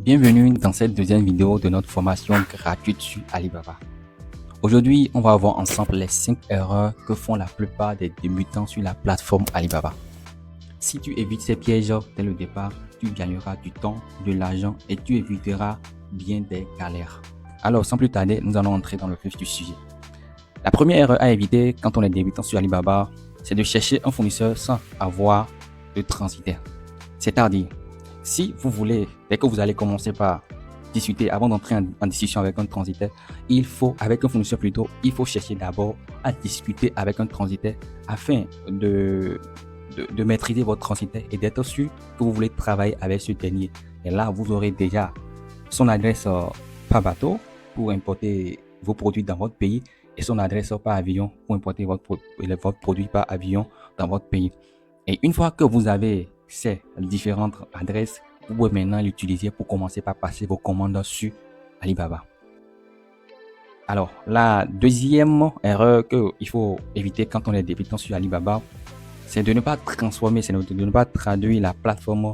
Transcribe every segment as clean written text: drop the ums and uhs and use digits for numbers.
Bienvenue dans cette deuxième vidéo de notre formation gratuite sur Alibaba. Aujourd'hui, on va voir ensemble les 5 erreurs que font la plupart des débutants sur la plateforme Alibaba. Si tu évites ces pièges dès le départ, tu gagneras du temps, de l'argent et tu éviteras bien des galères. Alors, sans plus tarder, nous allons entrer dans le vif du sujet. La première erreur à éviter quand on est débutant sur Alibaba, c'est de chercher un fournisseur sans avoir de transitaire. C'est-à-dire, si vous voulez, dès que vous allez commencer par discuter, avant d'entrer en discussion avec un transitaire, avec un fournisseur plutôt, il faut chercher d'abord à discuter avec un transitaire afin de maîtriser votre transitaire et d'être sûr que vous voulez travailler avec ce dernier. Et là, vous aurez déjà son adresse par bateau pour importer vos produits dans votre pays et son adresse par avion pour importer votre produit par avion dans votre pays. Et une fois que vous avez ces différentes adresses, vous pouvez maintenant l'utiliser pour commencer par passer vos commandes sur Alibaba. Alors, la deuxième erreur qu'il faut éviter quand on est débutant sur Alibaba, c'est de ne pas transformer, c'est de ne pas traduire la plateforme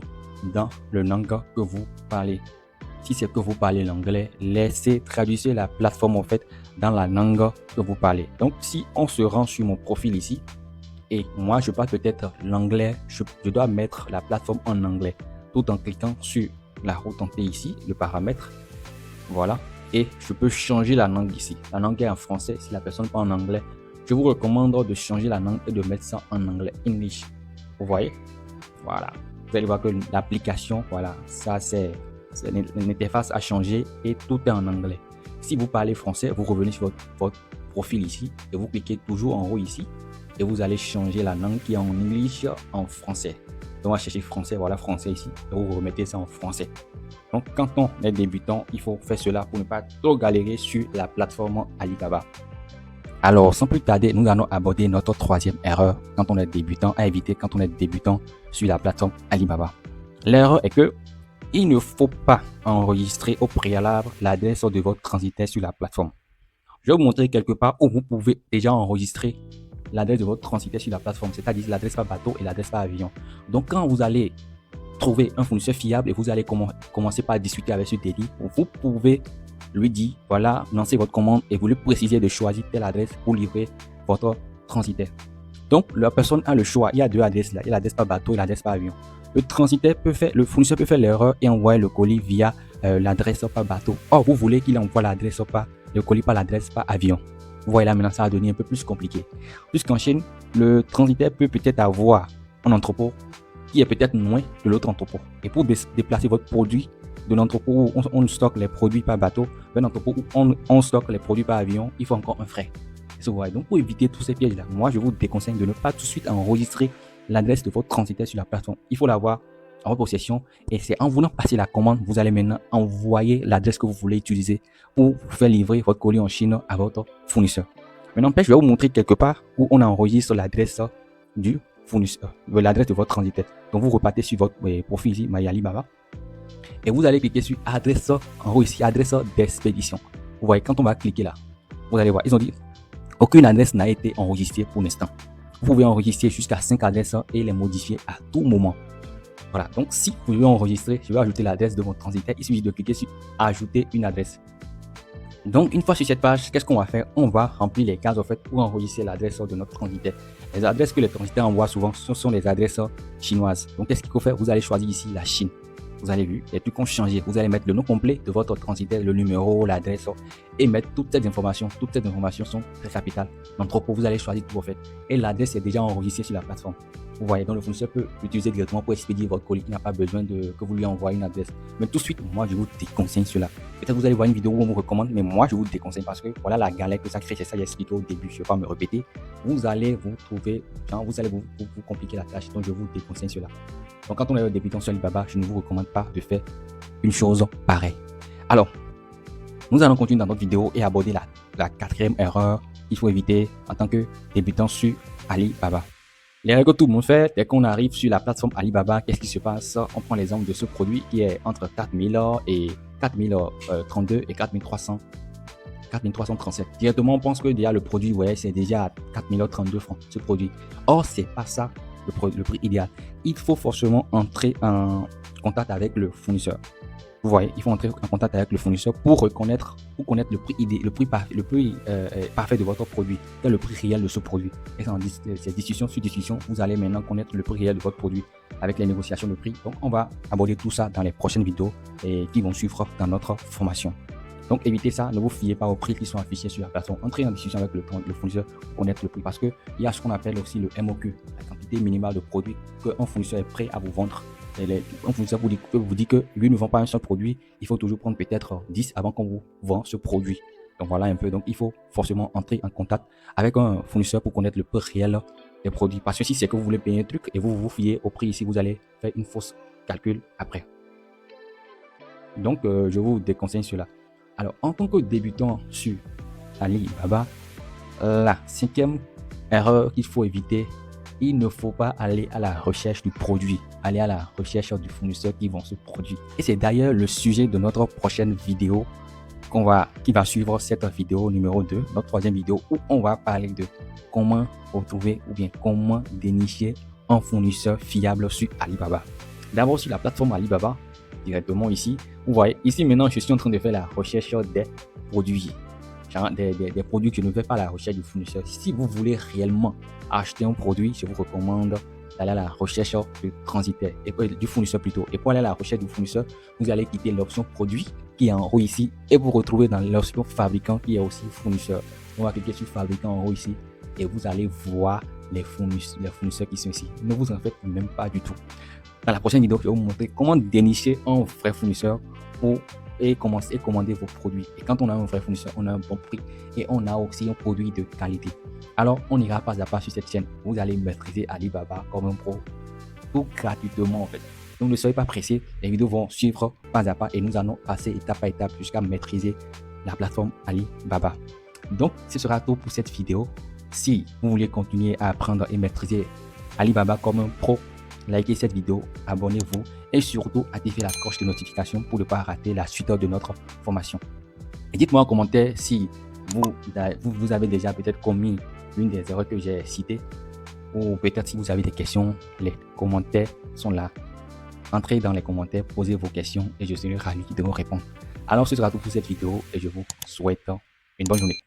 dans le langue que vous parlez. Si c'est que vous parlez l'anglais, laissez traduire la plateforme en fait dans la langue que vous parlez. Donc, si on se rend sur mon profil ici, et moi je parle peut-être l'anglais, je dois mettre la plateforme en anglais tout en cliquant sur la roue tentée ici, le paramètre, voilà, et je peux changer la langue ici. La langue est en français, si la personne parle en anglais, je vous recommande de changer la langue et de mettre ça en anglais, English. Vous voyez, voilà, vous allez voir que l'application, voilà, ça c'est l'interface a changé et tout est en anglais. Si vous parlez français, vous revenez sur votre profil ici et vous cliquez toujours en haut ici et vous allez changer la langue qui est en English en français. Donc on va chercher français, voilà français ici et vous remettez ça en français. Donc quand on est débutant, il faut faire cela pour ne pas trop galérer sur la plateforme Alibaba. Alors sans plus tarder, nous allons aborder notre troisième erreur quand on est débutant, à éviter quand on est débutant sur la plateforme Alibaba. L'erreur est que il ne faut pas enregistrer au préalable l'adresse de votre transitaire sur la plateforme. Je vais vous montrer quelque part où vous pouvez déjà enregistrer l'adresse de votre transitaire sur la plateforme, c'est-à-dire l'adresse par bateau et l'adresse par avion. Donc, quand vous allez trouver un fournisseur fiable et vous allez commencer par discuter avec ce dernier, vous pouvez lui dire, voilà, lancez votre commande et vous lui précisez de choisir telle adresse pour livrer votre transitaire. Donc, la personne a le choix. Il y a deux adresses là. Il y a l'adresse par bateau et l'adresse par avion. Le fournisseur peut faire l'erreur et envoyer le colis via l'adresse par bateau. Or, vous voulez qu'il envoie le colis par l'adresse par avion. Vous voyez là, maintenant, ça a devenu un peu plus compliqué. Puisqu'en Chine, le transitaire peut peut-être avoir un entrepôt qui est peut-être loin de l'autre entrepôt. Et pour déplacer votre produit de l'entrepôt où on stocke les produits par bateau vers l'entrepôt où on stocke les produits par avion, il faut encore un frais. Donc, pour éviter tous ces pièges-là, moi, je vous déconseille de ne pas tout de suite enregistrer l'adresse de votre transitaire sur la plateforme. Il faut l'avoir en votre possession et c'est en voulant passer la commande, vous allez maintenant envoyer l'adresse que vous voulez utiliser pour vous faire livrer votre colis en Chine à votre fournisseur. Mais n'empêche, je vais vous montrer quelque part où on enregistre l'adresse du fournisseur, l'adresse de votre transitaire. Donc, vous repartez sur votre profil ici, Alibaba, et vous allez cliquer sur adresse, en haut ici, adresse d'expédition. Vous voyez, quand on va cliquer là, vous allez voir, ils ont dit aucune adresse n'a été enregistrée pour l'instant. Vous pouvez enregistrer jusqu'à 5 adresses et les modifier à tout moment. Voilà, donc si vous voulez enregistrer, je vais ajouter l'adresse de votre transitaire. Il suffit de cliquer sur ajouter une adresse. Donc une fois sur cette page, qu'est-ce qu'on va faire? On va remplir les cases en fait pour enregistrer l'adresse de notre transitaire. Les adresses que les transitaires envoient souvent, ce sont les adresses chinoises. Donc qu'est-ce qu'il faut faire? Vous allez choisir ici la Chine. Vous avez vu, les trucs ont changé. Vous allez mettre le nom complet de votre transitaire, le numéro, l'adresse et mettre toutes ces informations. Toutes ces informations sont très capitales. L'entrepôt, vous allez choisir tout en fait. Et l'adresse est déjà enregistrée sur la plateforme. Vous voyez, donc le fournisseur peut l'utiliser directement pour expédier votre colis. Il n'a pas besoin que vous lui envoyiez une adresse. Mais tout de suite, moi, je vous déconseille cela. Peut-être que vous allez voir une vidéo où on vous recommande, mais moi, je vous déconseille parce que voilà la galère que ça crée. C'est ça, j'ai expliqué au début. Je ne vais pas me répéter. Vous allez vous trouver, vous allez vous compliquer la tâche. Donc, je vous déconseille cela. Donc, quand on est débutant sur Alibaba, je ne vous recommande pas de faire une chose pareille. Alors, nous allons continuer dans notre vidéo et aborder la quatrième erreur qu'il faut éviter en tant que débutant sur Alibaba. L'erreur que tout le monde fait, dès qu'on arrive sur la plateforme Alibaba, qu'est-ce qui se passe? On prend l'exemple de ce produit qui est entre 4000 et 4032 et 4337. Directement, on pense que déjà le produit, ouais, c'est déjà à 4032 francs, ce produit. Or, c'est pas ça le prix idéal. Il faut forcément entrer en contact avec le fournisseur. Vous voyez, il faut entrer en contact avec le fournisseur pour connaître le prix idéal, le prix parfait de votre produit, quel est le prix réel de ce produit. Et c'est discussion sur discussion, vous allez maintenant connaître le prix réel de votre produit avec les négociations de prix. Donc, on va aborder tout ça dans les prochaines vidéos qui vont suivre dans notre formation. Donc, évitez ça, ne vous fiez pas aux prix qui sont affichés sur la plateforme. Entrez en discussion avec le fournisseur pour connaître le prix parce qu'il y a ce qu'on appelle aussi le MOQ, la quantité minimale de produits qu'un fournisseur est prêt à vous vendre. Un fournisseur vous dit que lui ne vend pas un seul produit, il faut toujours prendre peut-être 10 avant qu'on vous vend ce produit. Donc voilà un peu, donc il faut forcément entrer en contact avec un fournisseur pour connaître le prix réel des produits. Parce que si c'est que vous voulez payer un truc et vous vous fiez au prix ici, vous allez faire une fausse calcul après. Donc je vous déconseille cela. Alors en tant que débutant sur Alibaba, la 5e erreur qu'il faut éviter, il ne faut pas aller à la recherche du produit, aller à la recherche du fournisseur qui vend ce produit. Et c'est d'ailleurs le sujet de notre prochaine vidéo qui va suivre cette vidéo numéro 2, notre 3e vidéo, où on va parler de comment retrouver ou bien comment dénicher un fournisseur fiable sur Alibaba. D'abord sur la plateforme Alibaba, directement ici, vous voyez, ici maintenant je suis en train de faire la recherche des produits. Des produits que je ne vais pas à la recherche du fournisseur. Si vous voulez réellement acheter un produit, je vous recommande d'aller à la recherche du transitaire, du fournisseur plutôt. Et pour aller à la recherche du fournisseur, vous allez quitter l'option produit qui est en haut ici et vous retrouvez dans l'option fabricant qui est aussi fournisseur. On va cliquer sur fabricant en haut ici et vous allez voir les fournisseurs qui sont ici. Ne vous en faites même pas du tout. Dans la prochaine vidéo, je vais vous montrer comment dénicher un vrai fournisseur et commencer à commander vos produits. Et quand on a un vrai fournisseur, on a un bon prix et on a aussi un produit de qualité. Alors, on ira pas à pas sur cette chaîne. Vous allez maîtriser Alibaba comme un pro, tout gratuitement en fait. Donc, ne soyez pas pressés. Les vidéos vont suivre pas à pas et nous allons passer étape par étape jusqu'à maîtriser la plateforme Alibaba. Donc, ce sera tout pour cette vidéo. Si vous voulez continuer à apprendre et maîtriser Alibaba comme un pro, likez cette vidéo, abonnez-vous et surtout activez la cloche de notification pour ne pas rater la suite de notre formation. Et dites-moi en commentaire si vous avez déjà peut-être commis une des erreurs que j'ai citées ou peut-être si vous avez des questions, les commentaires sont là. Entrez dans les commentaires, posez vos questions et je serai ravi de vous répondre. Alors ce sera tout pour cette vidéo et je vous souhaite une bonne journée.